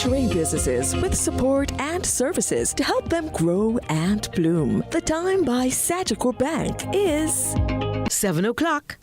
nurturing businesses with support and services to help them grow and bloom. The time by Sagicor Bank is 7 o'clock.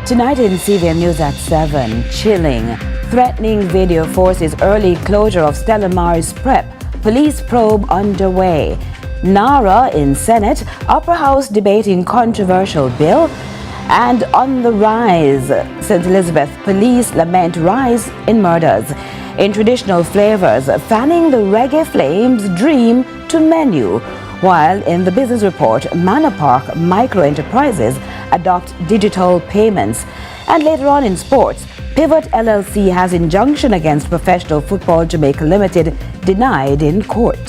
Tonight in CVM News at 7, chilling, threatening video forces early closure of Stella Maris Prep, police probe underway. NARA in Senate, Upper House debating controversial bill, and on the rise, St. Elizabeth police lament rise in murders. In traditional flavors, fanning the Reggae Flames dream to menu. While in the business report, Manor Park Micro Enterprises adopt digital payments. And later on in sports, Pivot LLC has injunction against Professional Football Jamaica Limited denied in court.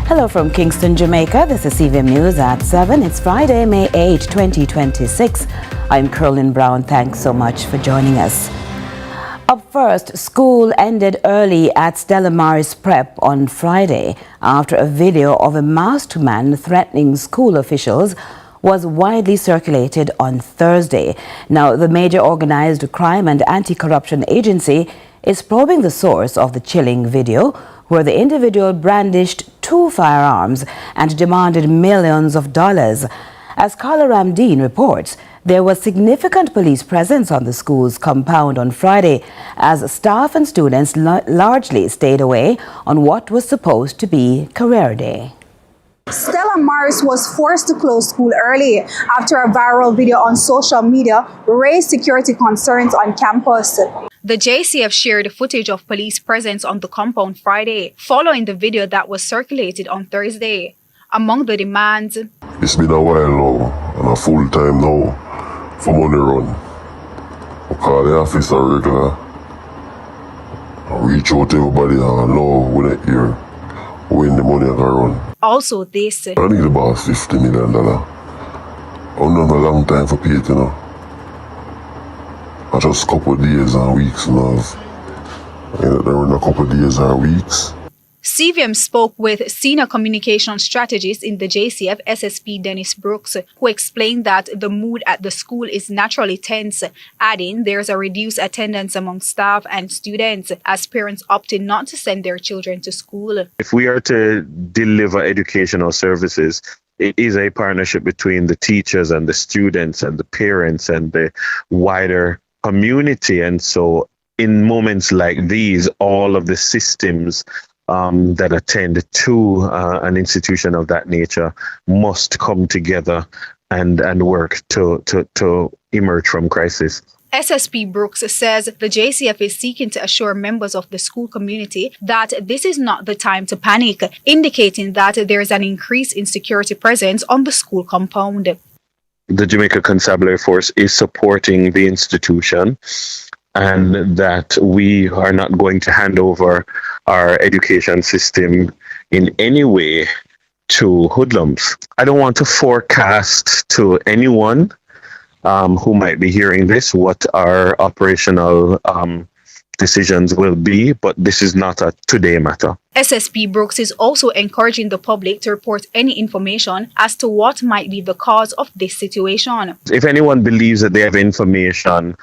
Hello from Kingston, Jamaica. This is CVM News at 7. It's Friday, May 8, 2026. I'm Curlin Brown. Thanks so much for joining us. Up first, school ended early at Stella Maris Prep on Friday after a video of a masked man threatening school officials was widely circulated on Thursday. Now, the major organized crime and anti-corruption agency is probing the source of the chilling video, where the individual brandished 2 firearms and demanded millions of dollars. As Carla Ramdeen reports, there was significant police presence on the school's compound on Friday as staff and students largely stayed away on what was supposed to be career day. Stella Maris was forced to close school early after a viral video on social media raised security concerns on campus. The JCF shared footage of police presence on the compound Friday, following the video that was circulated on Thursday. Among the demands, it's been a while now, and a full time now, for money run. I call the office a regular. I reach out to everybody and know when I hear when the money can run. Also this, I need about $50 million. I'm not a long time for pay it, you know. I just a couple of days and weeks now. They're in a couple of days and weeks. CVM spoke with senior communication strategist in the JCF, SSP Dennis Brooks, who explained that the mood at the school is naturally tense, adding there's a reduced attendance among staff and students as parents opted not to send their children to school. If we are to deliver educational services, it is a partnership between the teachers and the students and the parents and the wider community. And so in moments like these, all of the systems that attend to an institution of that nature must come together and work to emerge from crisis. SSP Brooks says the JCF is seeking to assure members of the school community that this is not the time to panic, indicating that there is an increase in security presence on the school compound. The Jamaica Constabulary Force is supporting the institution, and that we are not going to hand over our education system in any way to hoodlums. I don't want to forecast to anyone who might be hearing this what our operational decisions will be, but this is not a today matter. SSP Brooks is also encouraging the public to report any information as to what might be the cause of this situation. If anyone believes that they have information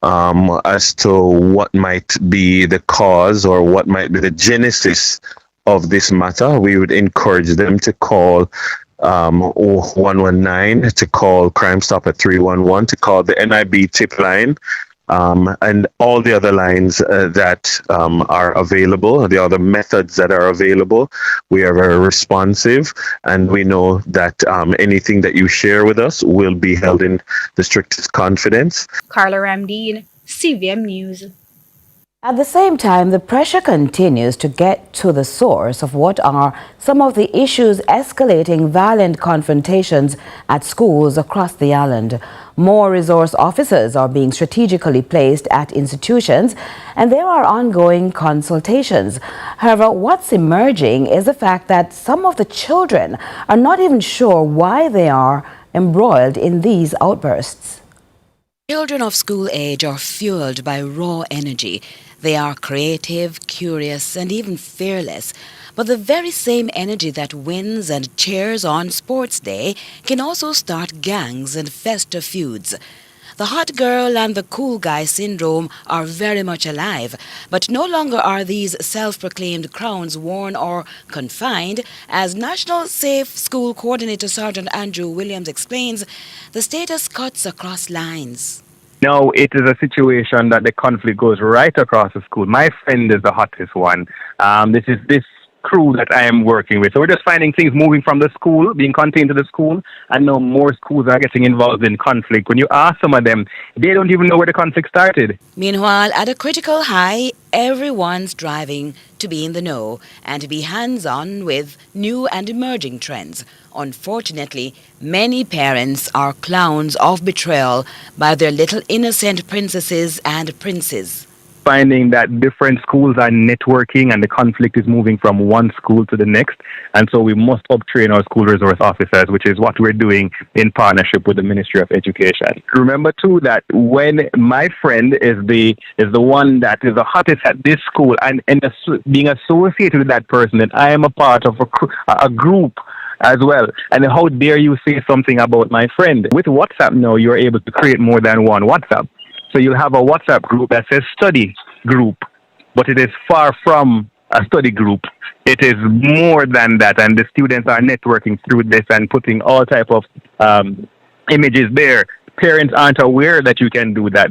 as to what might be the cause or what might be the genesis of this matter, we would encourage them to call 119, to call Crime Stop at 311, to call the NIB tip line, and all the other lines that are available, the other methods that are available. We are very responsive, and we know that anything that you share with us will be held in the strictest confidence. Carla Ramdeen, CVM News. At the same time, the pressure continues to get to the source of what are some of the issues escalating violent confrontations at schools across the island. More resource officers are being strategically placed at institutions, and there are ongoing consultations. However, what's emerging is the fact that some of the children are not even sure why they are embroiled in these outbursts. Children of school age are fueled by raw energy. They are creative, curious, and even fearless. But the very same energy that wins and cheers on sports day can also start gangs and fester feuds. The hot girl and the cool guy syndrome are very much alive, but no longer are these self-proclaimed crowns worn or confined. As National Safe School Coordinator Sergeant Andrew Williams explains, the status cuts across lines. No, it is a situation that the conflict goes right across the school. My friend is the hottest one. This is this crew that I am working with. So we're just finding things moving from the school, being contained to the school, and now more schools are getting involved in conflict. When you ask some of them, they don't even know where the conflict started. Meanwhile, at a critical high, everyone's striving to be in the know and to be hands-on with new and emerging trends. Unfortunately, many parents are clowns of betrayal by their little innocent princesses and princes. Finding that different schools are networking and the conflict is moving from one school to the next. And so we must uptrain our school resource officers, which is what we're doing in partnership with the Ministry of Education. Remember too that when my friend is the one that is the hottest at this school and being associated with that person, then I am a part of a group as well. And how dare you say something about my friend? With WhatsApp now, you're able to create more than one WhatsApp. So you'll have a WhatsApp group that says study group, but it is far from a study group. It is more than that, and the students are networking through this and putting all type of images there. Parents aren't aware that you can do that.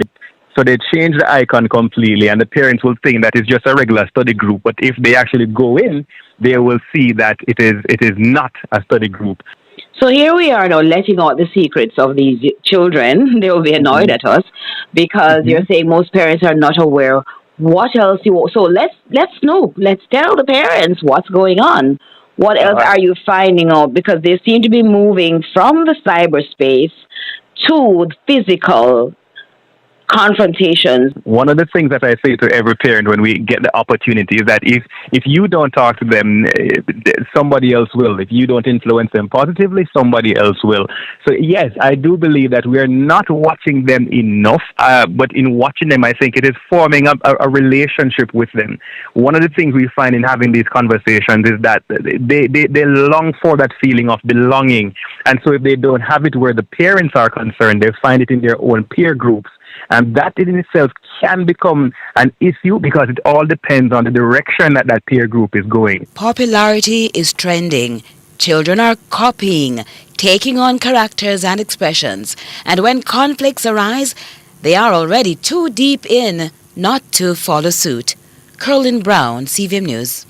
So they change the icon completely, and the parents will think that it's just a regular study group. But if they actually go in, they will see that it is not a study group. So here we are now letting out the secrets of these children. They will be annoyed at us because you're saying most parents are not aware. What else so let's know. Let's tell the parents what's going on. What else are you finding out? Because they seem to be moving from the cyberspace to physical confrontations. One of the things that I say to every parent when we get the opportunity is that if you don't talk to them, somebody else will. If you don't influence them positively, somebody else will. So yes, I do believe that we are not watching them enough, but in watching them, I think it is forming a relationship with them. One of the things we find in having these conversations is that they long for that feeling of belonging. And so if they don't have it where the parents are concerned, they find it in their own peer groups. And that in itself can become an issue because it all depends on the direction that peer group is going. Popularity is trending. Children are copying, taking on characters and expressions. And when conflicts arise, they are already too deep in not to follow suit. Curlin Brown, CVM News.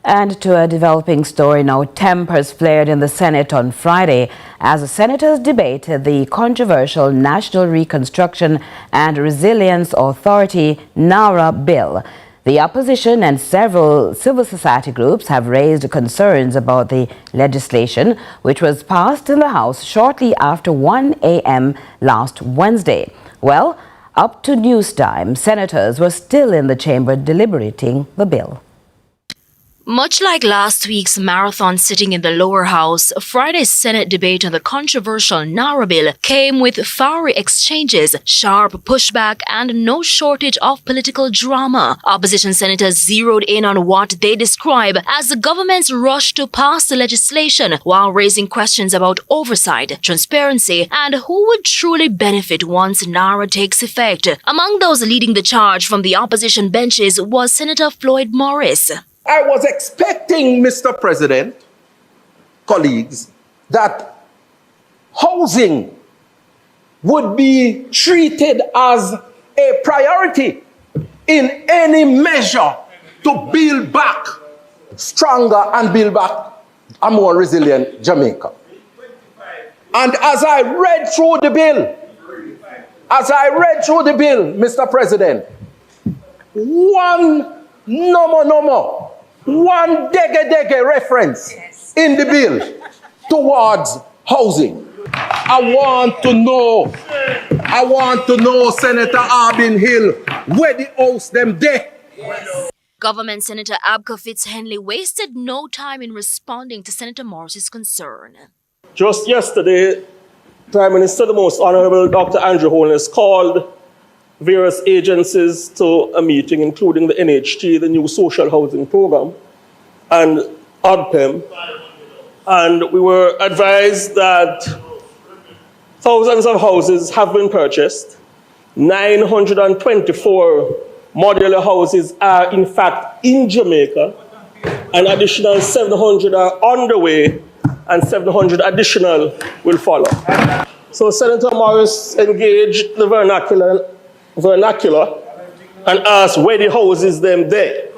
And to a developing story now, tempers flared in the Senate on Friday as the senators debated the controversial National Reconstruction and Resilience Authority NARA bill. The opposition and several civil society groups have raised concerns about the legislation, which was passed in the House shortly after 1 a.m. last Wednesday. Well, up to news time, senators were still in the chamber deliberating the bill. Much like last week's marathon sitting in the lower house, Friday's Senate debate on the controversial NARA bill came with fiery exchanges, sharp pushback, and no shortage of political drama. Opposition senators zeroed in on what they describe as the government's rush to pass the legislation while raising questions about oversight, transparency, and who would truly benefit once NARA takes effect. Among those leading the charge from the opposition benches was Senator Floyd Morris. I was expecting, Mr. President, colleagues, that housing would be treated as a priority in any measure to build back stronger and build back a more resilient Jamaica. And as I read through the bill, Mr. President, one dege reference in the bill towards housing. I want to know, Senator Arbin Hill, where the house them there. Government Senator Abka Fitz-Henley wasted no time in responding to Senator Morris's concern. Just yesterday, Prime Minister, the Most Honorable Dr. Andrew Holness, called various agencies to a meeting, including the NHT, the new social housing program, and ODPEM. And we were advised that thousands of houses have been purchased. 924 modular houses are, in fact, in Jamaica. An additional 700 are on the way, and 700 additional will follow. So Senator Morris engaged the vernacular and asked where the houses them there.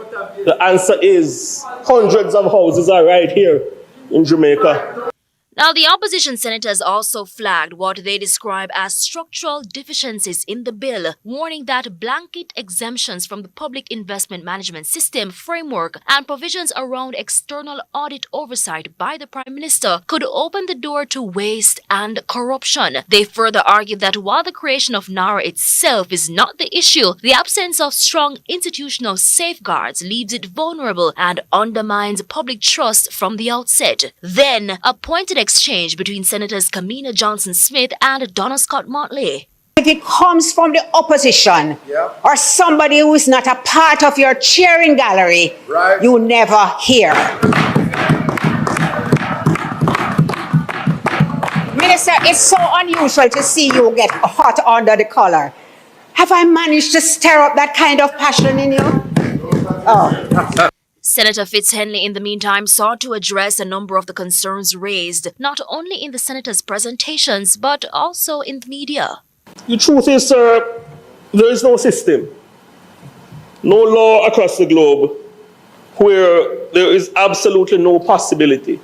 The answer is hundreds of houses are right here in Jamaica. Now, the opposition senators also flagged what they describe as structural deficiencies in the bill, warning that blanket exemptions from the Public Investment Management System framework and provisions around external audit oversight by the Prime Minister could open the door to waste and corruption. They further argued that while the creation of NARA itself is not the issue, the absence of strong institutional safeguards leaves it vulnerable and undermines public trust from the outset. Then, a pointed exchange between Senators Kamina Johnson-Smith and Donna Scott Motley. If it comes from the opposition or somebody who is not a part of your cheering gallery, you never hear. Minister, it's so unusual to see you get hot under the collar. Have I managed to stir up that kind of passion in you? Oh. Senator Fitz-Henley, in the meantime, sought to address a number of the concerns raised, not only in the senators' presentations, but also in the media. The truth is, sir, there is no system, no law across the globe where there is absolutely no possibility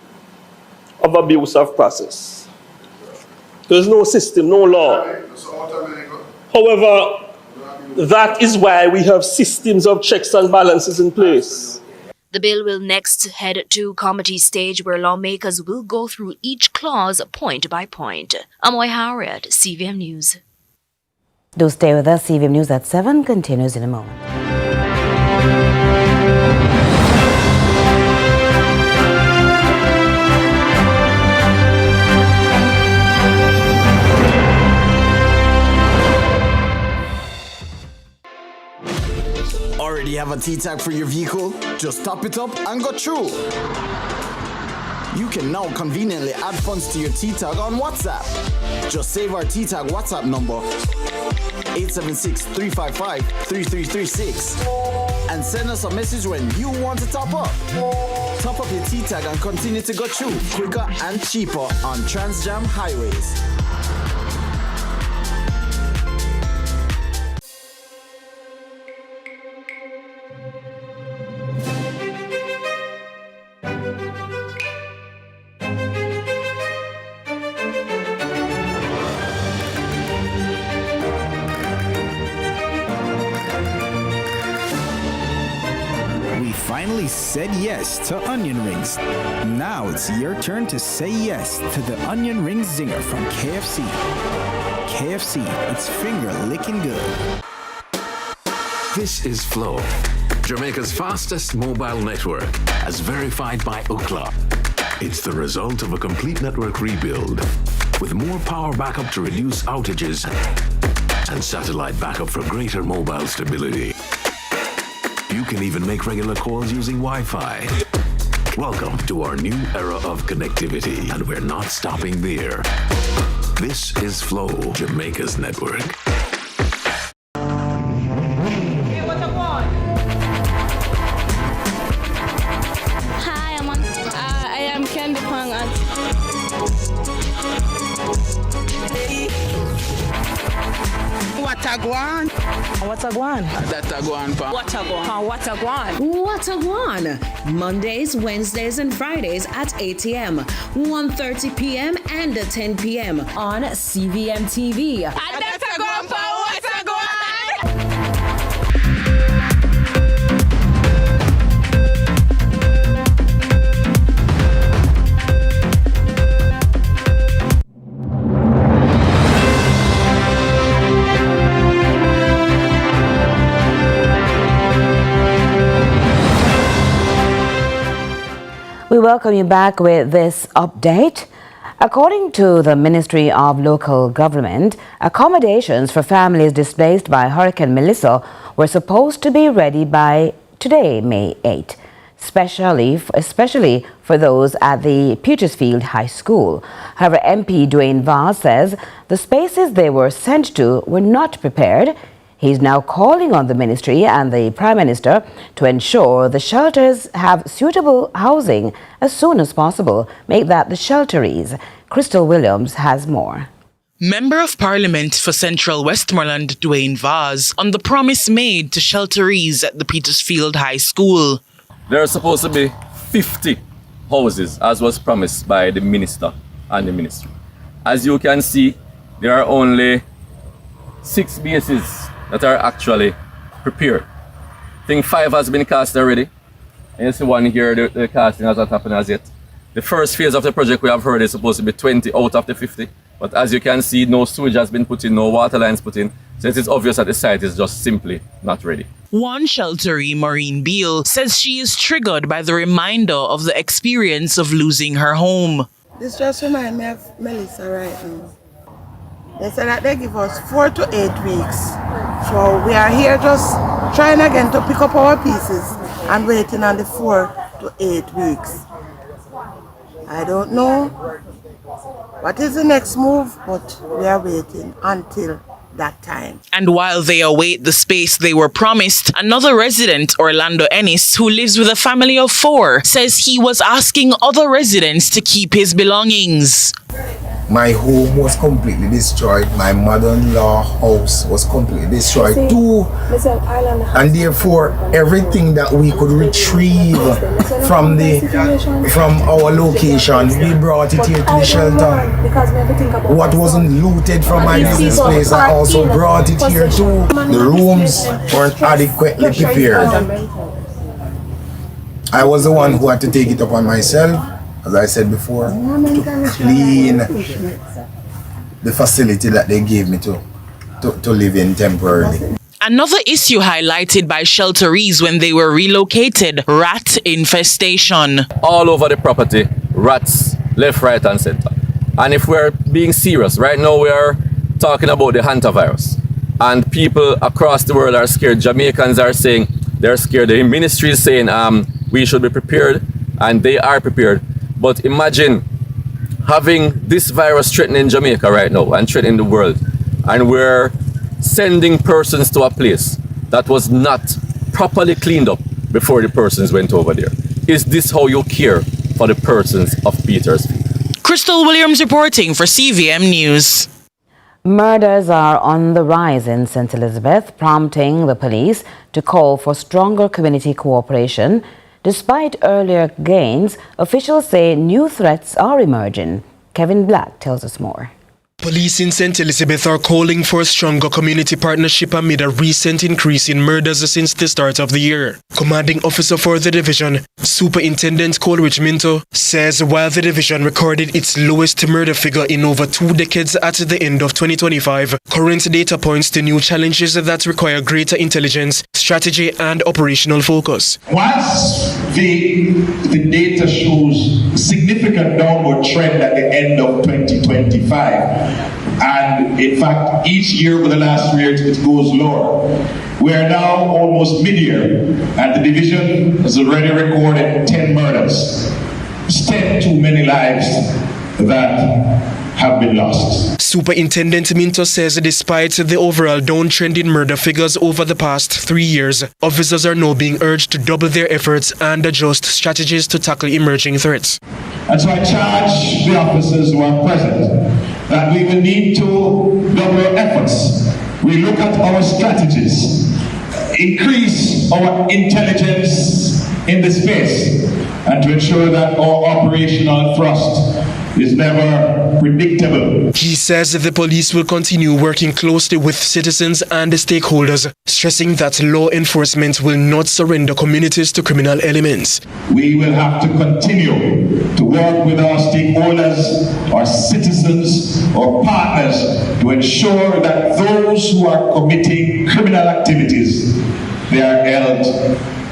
of abuse of process. There is no system, no law. However, that is why we have systems of checks and balances in place. The bill will next head to committee stage where lawmakers will go through each clause point by point. Amoy Harriet, CVM News. Do stay with us. CVM News at 7 continues in a moment. Already have a T-tag for your vehicle? Just top it up and go through. You can now conveniently add funds to your T-tag on WhatsApp. Just save our T-tag WhatsApp number 876-355-3336 and send us a message when you want to top up. Top up your T-tag and continue to go through quicker and cheaper on Transjam highways. Finally said yes to onion rings. Now it's your turn to say yes to the onion ring zinger from KFC. KFC, it's finger licking good. This is Flow, Jamaica's fastest mobile network, as verified by Ookla. It's the result of a complete network rebuild, with more power backup to reduce outages and satellite backup for greater mobile stability. You can even make regular calls using Wi-Fi. Welcome to our new era of connectivity, and we're not stopping there. This is Flow, Jamaica's network. Hi, I am Candy Pang. Watagwan. Watagwan. Datagwan. Watagwan. Watagwan. Mondays, Wednesdays, and Fridays at 8 a.m., 1:30 p.m., and 10 p.m. on CVM TV. We welcome you back with this update. According to the Ministry of Local Government, accommodations for families displaced by Hurricane Melissa were supposed to be ready by today, May 8, especially for those at the Petersfield High School. However, MP Dwayne Vaz says the spaces they were sent to were not prepared. He's now calling on the ministry and the Prime Minister to ensure the shelters have suitable housing as soon as possible. Make that the shelteries. Crystal Williams has more. Member of Parliament for Central Westmoreland Dwayne Vaz on the promise made to shelteries at the Petersfield High School. There are supposed to be 50 houses, as was promised by the Minister and the Ministry. As you can see, there are only 6 bases that are actually prepared. I think 5 has been cast already. And you see one here, the casting has not happened as yet. The first phase of the project we have heard is supposed to be 20 out of the 50. But as you can see, no sewage has been put in, no water lines put in. So it is obvious that the site is just simply not ready. One shelteree, Maureen Beale, says she is triggered by the reminder of the experience of losing her home. This just reminds me of Melissa right now. They said that they give us 4 to 8 weeks. So we are here just trying again to pick up our pieces and waiting on the 4 to 8 weeks. I don't know what is the next move, but we are waiting until that time. And while they await the space they were promised, another resident, Orlando Ennis, who lives with a family of 4, says he was asking other residents to keep his belongings. My home was completely destroyed. My mother-in-law house was completely destroyed too. And therefore, everything that we could retrieve from our location, we brought it here to the shelter. What wasn't looted from my business place, I also brought it here too. The rooms weren't adequately prepared. I was the one who had to take it upon myself, as I said before, to clean the facility that they gave me to live in temporarily. Another issue highlighted by shelterees when they were relocated, rat infestation. All over the property, rats, left, right, and center. And if we're being serious, right now we are talking about the hantavirus. And people across the world are scared. Jamaicans are saying they're scared. The ministry is saying we should be prepared, and they are prepared. But imagine having this virus threatening Jamaica right now and threatening the world, and we're sending persons to a place that was not properly cleaned up before the persons went over there. Is this how you care for the persons of Petersfield? Crystal Williams reporting for CVM News. Murders are on the rise in St. Elizabeth, prompting the police to call for stronger community cooperation. Despite earlier gains, officials say new threats are emerging. Kevin Black tells us more. Police in St. Elizabeth are calling for a stronger community partnership amid a recent increase in murders since the start of the year. Commanding officer for the division, Superintendent Coleridge Minto, says while the division recorded its lowest murder figure in over 2 decades at the end of 2025, current data points to new challenges that require greater intelligence, strategy and operational focus. Whilst the data shows significant downward trend at the end of 2025, and in fact each year over the last 3 years it goes lower. We are now almost mid-year and the division has already recorded 10 murders. It's 10 too many lives that have been lost. Superintendent Minto says despite the overall downtrend in murder figures over the past 3 years, officers are now being urged to double their efforts and adjust strategies to tackle emerging threats. And so I charge the officers who are present that we will need to double our efforts. We look at our strategies, increase our intelligence in the space, and to ensure that our operational thrust is never predictable. He says the police will continue working closely with citizens and stakeholders, stressing that law enforcement will not surrender communities to criminal elements. We will have to continue to work with our stakeholders, our citizens, our partners to ensure that those who are committing criminal activities, they are held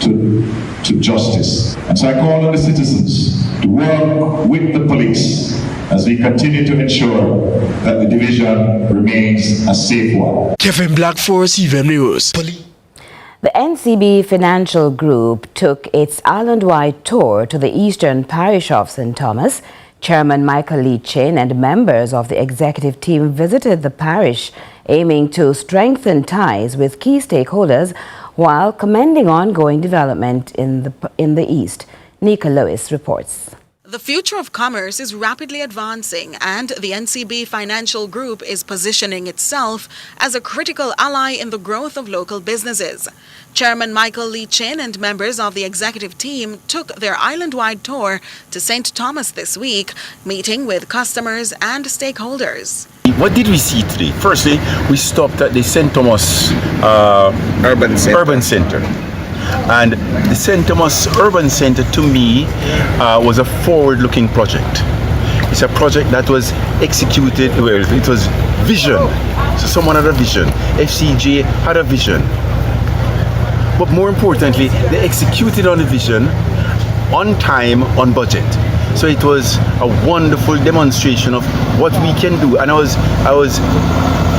to justice. And so I call on the citizens to work with the police as we continue to ensure that the division remains a safe one. Kevin Black for CVM News. The NCB Financial Group took its island-wide tour to the eastern parish of St. Thomas. Chairman Michael Lee Chin and members of the executive team visited the parish, aiming to strengthen ties with key stakeholders while commending ongoing development in the east. Nika Lewis reports. The future of commerce is rapidly advancing, and the NCB Financial Group is positioning itself as a critical ally in the growth of local businesses. Chairman Michael Lee Chin and members of the executive team took their island-wide tour to St. Thomas this week, meeting with customers and stakeholders. What did we see today? Firstly, we stopped at the St. Thomas Urban Center. And the St. Thomas Urban Center, to me, was a forward-looking project. It's a project that was executed, well, it was vision. So someone had a vision. FCJ had a vision. But more importantly, they executed on the vision, on time, on budget. So it was a wonderful demonstration of what we can do. And I was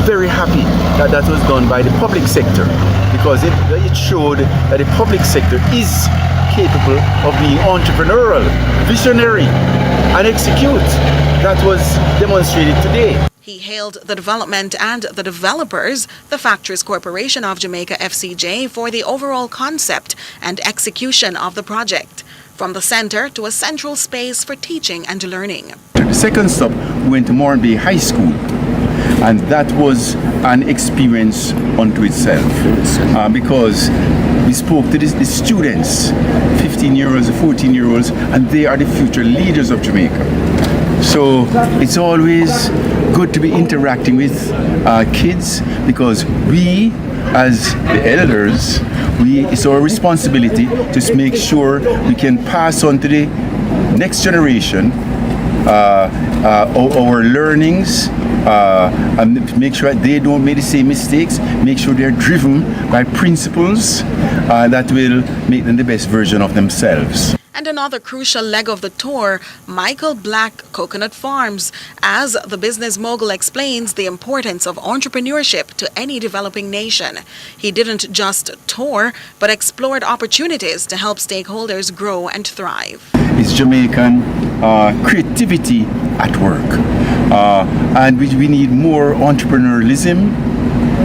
very happy that that was done by the public sector, because it showed that the public sector is capable of being entrepreneurial, visionary, and execute. That was demonstrated today. He hailed the development and the developers, the Factories Corporation of Jamaica FCJ, for the overall concept and execution of the project, from the center to a central space for teaching and learning. The second stop, we went to Mornby High School, and that was an experience unto itself, because we spoke to the students, 15-year-olds, 14-year-olds, and they are the future leaders of Jamaica. So it's always good to be interacting with kids, because we, as the elders, it's our responsibility to make sure we can pass on to the next generation our learnings, and make sure they don't make the same mistakes, make sure they're driven by principles that will make them the best version of themselves. And another crucial leg of the tour, Michael Black Coconut Farms, as the business mogul explains the importance of entrepreneurship to any developing nation. He didn't just tour, but explored opportunities to help stakeholders grow and thrive. It's Jamaican creativity at work, and we need more entrepreneurialism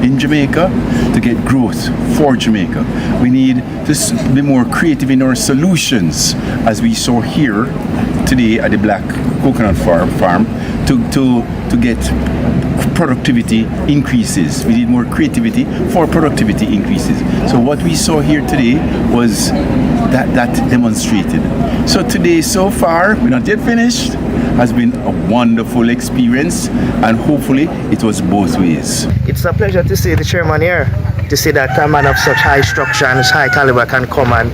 in Jamaica to get growth for Jamaica. We need to be more creative in our solutions, as we saw here today at the Black Coconut Farm, to get productivity increases. We need more creativity for productivity increases. So what we saw here today was that demonstrated. So today, so far, we're not yet finished. has been a wonderful experience, and hopefully it was both ways. It's a pleasure to see the chairman here, to see that a man of such high structure and high caliber can come and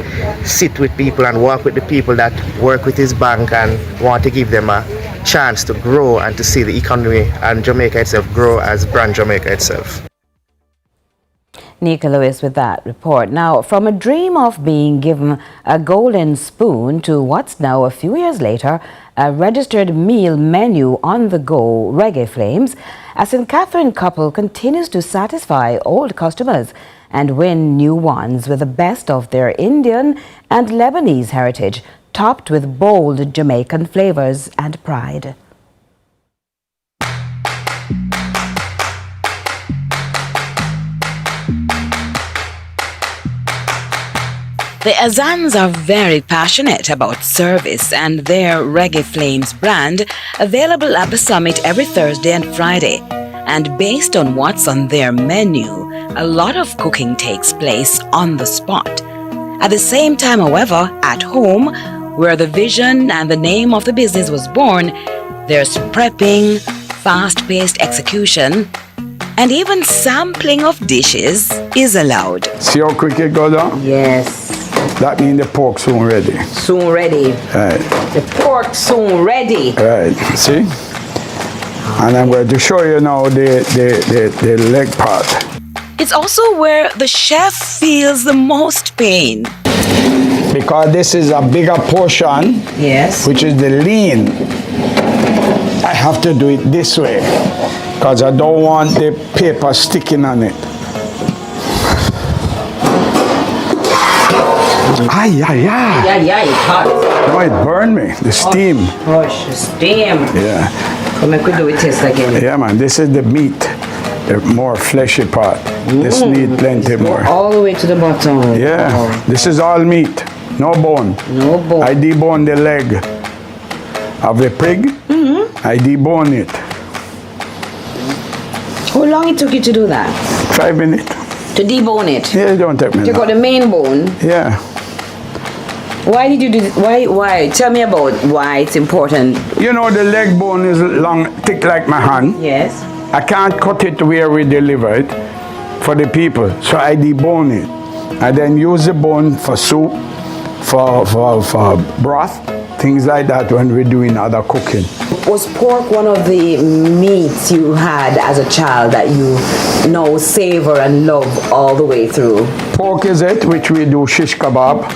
sit with people and work with the people that work with his bank and want to give them a chance to grow and to see the economy and Jamaica itself grow as brand Jamaica itself. Nika Lewis with that report. Now, from a dream of being given a golden spoon to what's now, a few years later, a registered meal menu on the go, Reggae Flames, a St. Catherine couple continues to satisfy old customers and win new ones with the best of their Indian and Lebanese heritage, topped with bold Jamaican flavors and pride. The Azans are very passionate about service, and their Reggae Flames brand available at the summit every Thursday and Friday. And based on what's on their menu, a lot of cooking takes place on the spot. At the same time, however, at home, where the vision and the name of the business was born, there's prepping, fast-paced execution, and even sampling of dishes is allowed. See how quick it goes on? Yes. That means the pork soon ready. Soon ready. Right. The pork soon ready. Right. See? And I'm going to show you now the leg part. It's also where the chef feels the most pain. Because this is a bigger portion, yes, which is the lean, I have to do it this way because I don't want the paper sticking on it. Ay, ay, ay. Yeah, it's hot. No, it burned me. The steam. Gosh, the steam. Yeah. Come on, we do it taste again. Yeah, man. This is the meat, the more fleshy part. This need plenty more. All the way to the bottom. Yeah. Oh. This is all meat. No bone. No bone. I debone the leg of the pig. I debone it. How long it took you to do that? 5 minutes. To debone it? Yeah, it don't take me Take out the main bone? Yeah. Why did you do this? Why? Tell me about why it's important. You know, the leg bone is long, thick like my hand. Yes. I can't cut it where we deliver it for the people. So I debone it. I then use the bone for soup, for broth, things like that when we're doing other cooking. Was pork one of the meats you had as a child that you now savor and love all the way through? Pork is it, which we do shish kebab.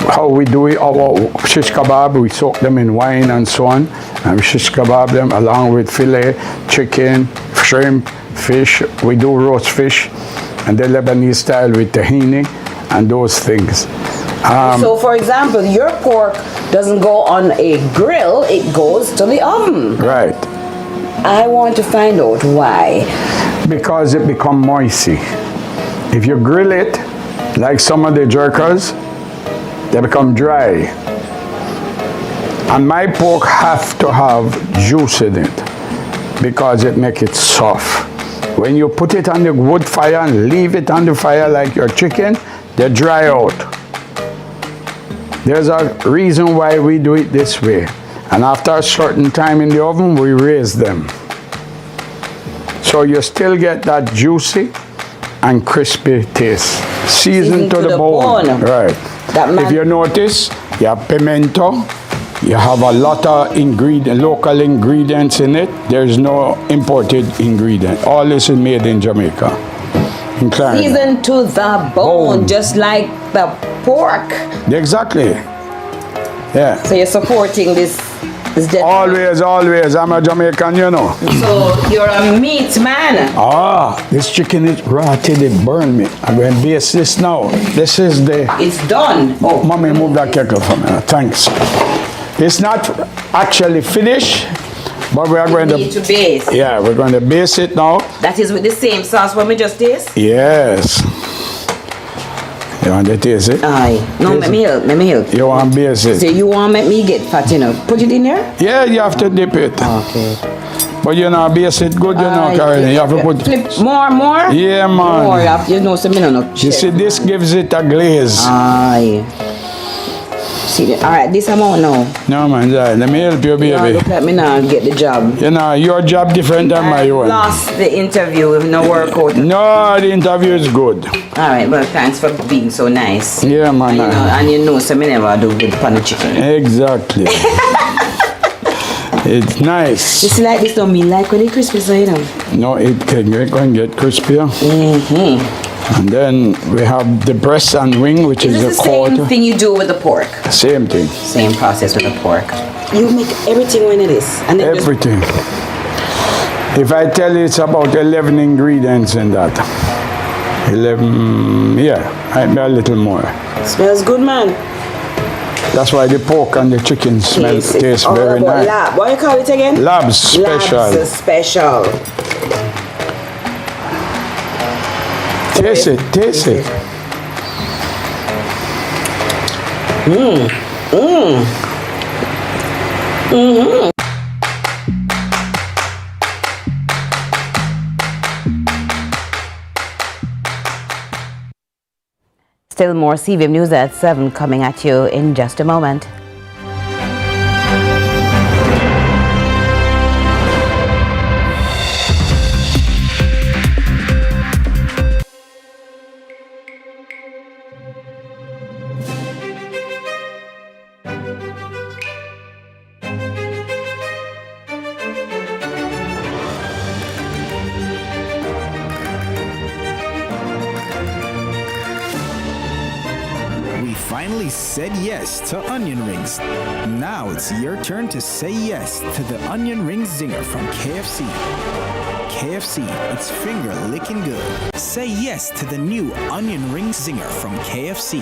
How we do it, our shish kebab, we soak them in wine and so on, and we shish kebab them along with filet, chicken, shrimp, fish. We do roast fish, and the Lebanese style with tahini and those things. So, for example, your pork doesn't go on a grill, it goes to the oven. Right. I want to find out why. Because it becomes moisty. If you grill it, like some of the jerkers, they become dry. And my pork have to have juice in it because it makes it soft. When you put it on the wood fire and leave it on the fire like your chicken, they dry out. There's a reason why we do it this way. And after a certain time in the oven, we raise them. So you still get that juicy and crispy taste. Seasoned to the bone. Right. If you notice, you have pimento, you have a lot of local ingredients in it. There's no imported ingredient. All this is made in Jamaica. Seasoned to the bone, just like the pork. Exactly. Yeah. So you're supporting this Always. I'm a Jamaican, you know. So you're a meat man. This chicken is raw till it burn me. I'm going to baste this now. This is the... It's done. Oh. Mommy, move that kettle for me. Thanks. It's not actually finished, but we are going to... need to baste. Yeah, we're going to baste it now. That is with the same sauce when we just taste? Yes. You want to taste it? Aye. No, let me help. You want to baste it? So you want to make me get fat, you know? Put it in there? Yeah, you have to dip it. Okay. But you know, baste it good, you know, Caroline. You have to put... Flip more? Yeah, man. More, you know, so me no You see, this gives it a glaze. Aye. See, all right, this amount now. No, man, let me help you, baby. Look at me now and get the job. You know, your job different than my own. Lost the interview with no workout. No, the interview is good. All right, well, thanks for being so nice. Yeah, man. And you know, so me never do good pan of chicken. Exactly. It's nice. You see, like this don't mean like when it's crispy, so you know. No, it can get crispier. And then we have the breast and wing, which is the a quarter. same thing you do with the pork? Same thing. Same process with the pork. You make everything when it is? And then everything. If I tell you it's about 11 ingredients in that. 11, yeah, might be a little more. Smells good, man. That's why the pork and the chicken taste very nice. Lab. What do you call it again? Labs Special. Labs Special. Taste it. Still more CVM News at 7 coming at you in just a moment. Finally said yes to onion rings. Now it's your turn to say yes to the onion ring zinger from KFC. KFC, it's finger licking good. Say yes to the new onion ring zinger from KFC.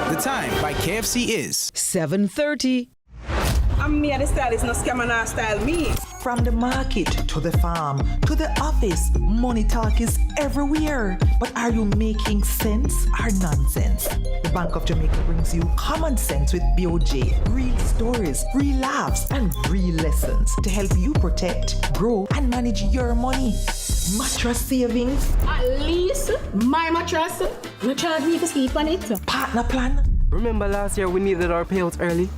The time by KFC is 7:30. I'm me the stylist, no scam and style me. From the market to the farm to the office, money talk is everywhere. But are you making sense or nonsense? The Bank of Jamaica brings you common sense with BOJ. Real stories, real laughs, and real lessons to help you protect, grow, and manage your money. Mattress savings. At least my mattress. You charge me to sleep on it. Partner plan. Remember last year we needed our payouts early?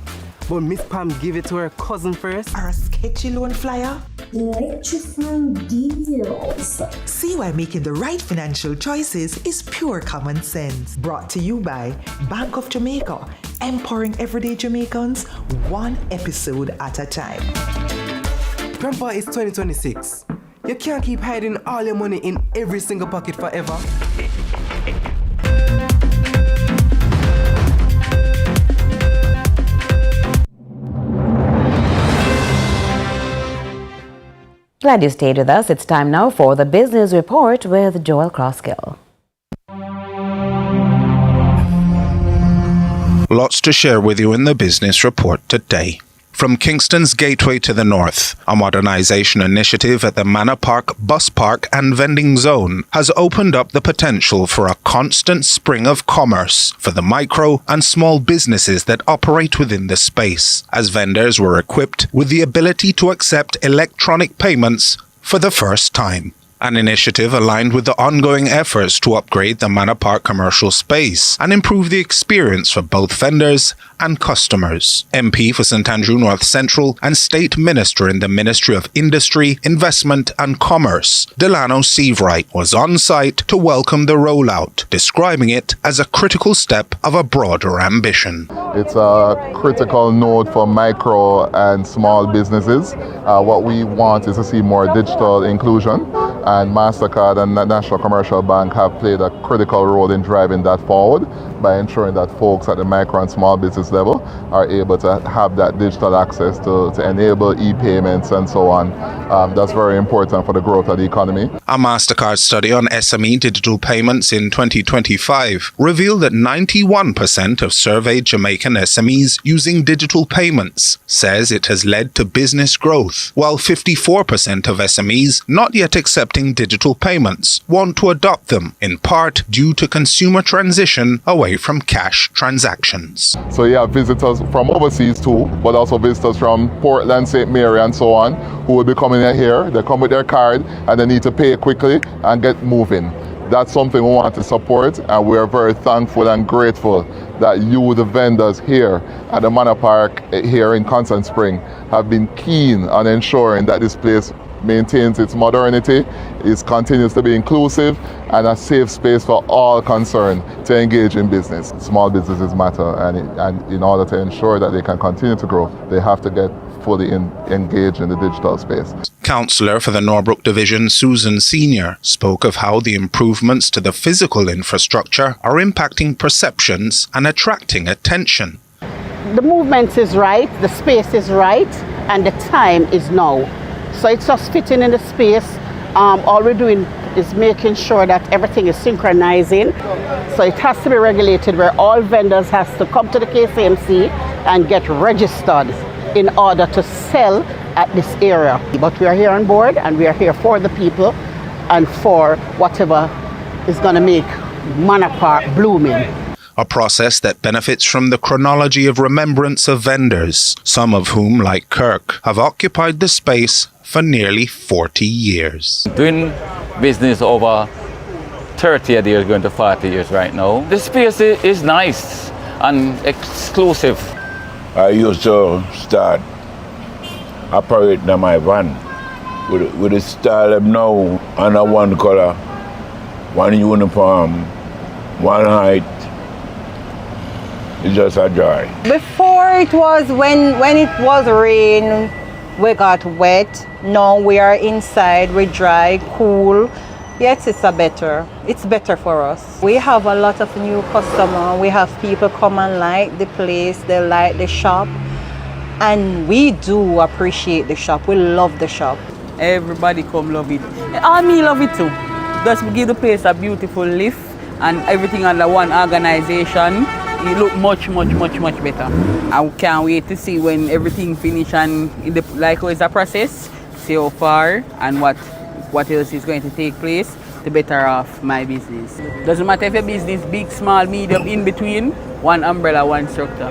But Miss Pam gave it to her cousin first. Or a sketchy loan flyer. Electrifying deals. See why making the right financial choices is pure common sense. Brought to you by Bank of Jamaica, empowering everyday Jamaicans one episode at a time. Grandpa, it's 2026. You can't keep hiding all your money in every single pocket forever. Glad you stayed with us. It's time now for the Business Report with Joel Crosskill. Lots to share with you in the Business Report today. From Kingston's Gateway to the north, a modernisation initiative at the Manor Park Bus Park and Vending Zone has opened up the potential for a constant spring of commerce for the micro and small businesses that operate within the space, as vendors were equipped with the ability to accept electronic payments for the first time. An initiative aligned with the ongoing efforts to upgrade the Manor Park commercial space and improve the experience for both vendors and customers. MP for St Andrew North Central and State Minister in the Ministry of Industry, Investment and Commerce, Delano Seavright, was on site to welcome the rollout, describing it as a critical step of a broader ambition. It's a critical node for micro and small businesses. What we want is to see more digital inclusion, and MasterCard and the National Commercial Bank have played a critical role in driving that forward by ensuring that folks at the micro and small business level are able to have that digital access to enable e-payments and so on. That's very important for the growth of the economy. A MasterCard study on SME digital payments in 2025 revealed that 91% of surveyed Jamaican SMEs using digital payments says it has led to business growth, while 54% of SMEs not yet accepting digital payments want to adopt them, in part due to consumer transition away from cash transactions. So you have visitors from overseas too, but also visitors from Portland, St. Mary and so on, who will be coming in here. They come with their card and they need to pay quickly and get moving. That's something we want to support, and we are very thankful and grateful that you, the vendors here at the Manor Park here in Constant Spring, have been keen on ensuring that this place maintains its modernity, continues to be inclusive, and a safe space for all concerned to engage in business. Small businesses matter, and in order to ensure that they can continue to grow, they have to get fully engaged in the digital space. Councillor for the Norbrook Division, Susan Senior, spoke of how the improvements to the physical infrastructure are impacting perceptions and attracting attention. The movement is right, the space is right, and the time is now. So it's just fitting in the space. All we're doing is making sure that everything is synchronizing. So it has to be regulated where all vendors have to come to the KCMC and get registered in order to sell at this area. But we are here on board, and we are here for the people and for whatever is going to make Manor Park blooming. A process that benefits from the chronology of remembrance of vendors, some of whom, like Kirk, have occupied the space for nearly 40 years. Doing business over 30 years, going to 40 years right now. The space is nice and exclusive. I used to start operating my van with the style of now, under one color, one uniform, one height. It's just a joy. Before it was when it was rain, we got wet. Now we are inside, we dry, cool. Yes, it's better for us. We have a lot of new customers. We have people come and like the place, they like the shop. And we do appreciate the shop. We love the shop. Everybody come love it. And me love it too. Just give the place a beautiful lift and everything under one organization. It look much better. I can't wait to see when everything finish and like how it's a process, see how far and what else is going to take place to better off my business. Doesn't matter if your business big, small, medium, in between, one umbrella, one structure.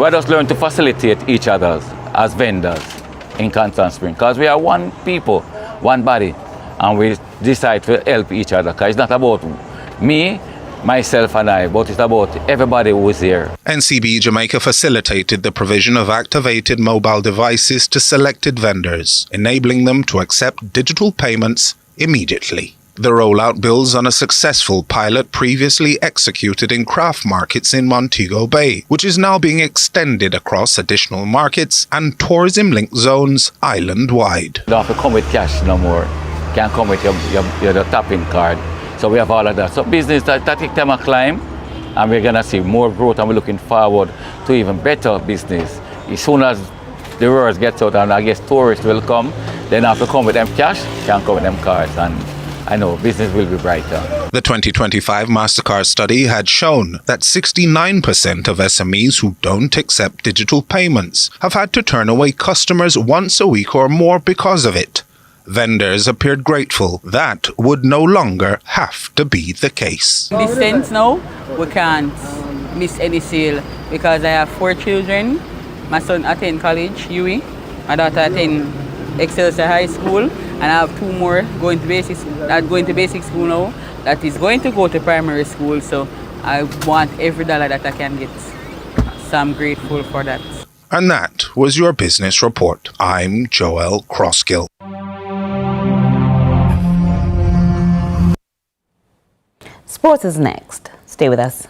We just learn to facilitate each other as vendors in Constant Spring, because we are one people, one body, and we decide to help each other, because it's not about me, myself and I, but it's about everybody who is here. NCB Jamaica facilitated the provision of activated mobile devices to selected vendors, enabling them to accept digital payments immediately. The rollout builds on a successful pilot previously executed in craft markets in Montego Bay, which is now being extended across additional markets and tourism-linked zones island-wide. You don't have to come with cash no more. You can come with your tapping card. So we have all of that. So business that take time to climb, and we're gonna see more growth, and we're looking forward to even better business. As soon as the world gets out and I guess tourists will come, then have to come with them cash, can come with them cards, and I know business will be brighter. The 2025 MasterCard study had shown that 69% of SMEs who don't accept digital payments have had to turn away customers once a week or more because of it. Vendors appeared grateful that would no longer have to be the case. In this sense now, we can't miss any sale because I have 4 children. My son attend college, UE. My daughter attend Excelsior High School, and I have 2 more going to basic school now that is going to go to primary school. So I want every dollar that I can get. So I'm grateful for that. And that was your business report. I'm Joel Crosskill. Sports is next. Stay with us.